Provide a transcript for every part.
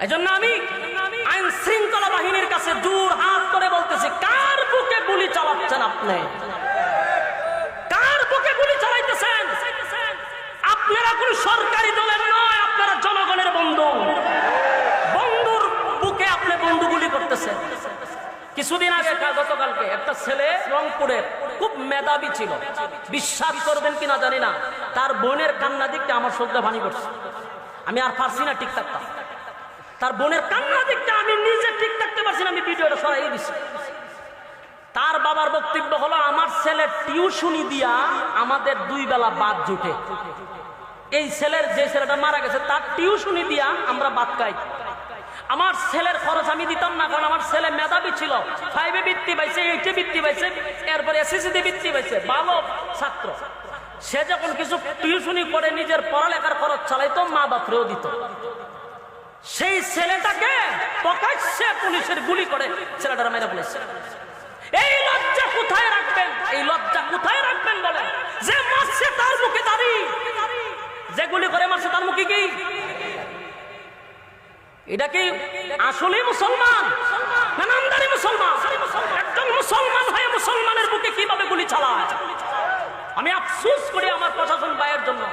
এজন্য আমি আইন শৃঙ্খলা বাহিনীর কাছে জোর হাত করে বলতেছি, কার বুকে গুলি চালাচ্ছেন আপনি? কার বুকে গুলি চালাইতেছেন? আপনারা কোন সরকারি দলের নয়, আপনারা জনগণের বন্ধু। বন্ধুর বুকে আপনি বন্ধু গুলি করতেছেন। কিছুদিন আগে গতকালকে একটা ছেলে রংপুরের খুব মেধাবী ছিল, বিশ্বাস করবেন কিনা জানি না, তার বোনের কান্না দেখতে আমার শ্রদ্ধা ভানি করছে। আমি আর পারছি না ঠিক থাকতাম, তার বোনের কান্না দেখতে আমি নিজে ঠিক থাকতে পারছি না, আমি ভিডিওটা সরাই দিছি। তার বাবার বক্তব্য হলো, আমার ছেলে টিউশনি দিয়া আমাদের 2 বেলা ভাত জুটে। এই ছেলের, যে ছেলেটা মারা গেছে, তার টিউশনি দিয়া আমরা ভাত খাই। আমার ছেলের খরচ আমি দিতাম না, কারণ আমার ছেলে মেধাবী ছিল, 5-এ বৃত্তি পাইছে, 8-এ বৃত্তি পাইছে, এরপরে এসএসসিতে বৃত্তি পাইছে, ভালো ছাত্র। সে যখন কিছু টিউশনি করে নিজের পড়ালেখার খরচ চালাইতো, মা বাপরেও দিত। সেই ছেলেটাকে প্রকাশ্যে পুলিশের গুলি করে ছেলেটার মেরে ফেলেছে। এই লজ্জা কোথায় রাখবেন? এই লজ্জা কোথায় রাখবেন বলেন? যে মারছে তার মুখে দাড়ি, যে গুলি করে মারছে তার মুখে কি? এটা কি আসলে মুসলমান না নামদারি মুসলমান? একজন মুসলমান হয়ে মুসলমানের বুকে কিভাবে গুলি চালায়? আমি আফসোস করি আমার প্রশাসন ভাইয়ের জন্য।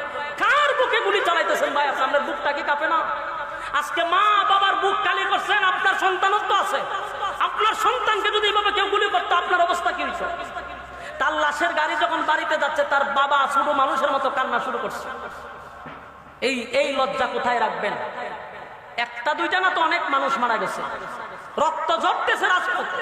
কার বুকে গুলি চালাইতেছেন ভাই? আপনার বুকটা কি কাঁপে না? আজকে মা বাবার বুক খালি করছেন, আপনার সন্তানত্ব আছে। আপনার সন্তানকে যদি এভাবে কেউ গুলি করতো, আপনার অবস্থা কি হইতো? তার লাশের গাড়ি যখন বাড়িতে যাচ্ছে, তার বাবা ছোট মানুষের মতো কান্না শুরু করছে। এই লজ্জা কোথায় রাখবেন? একটা দুইটা না তো, অনেক মানুষ মারা গেছে, রক্ত ঝরতেছে রাজপথে।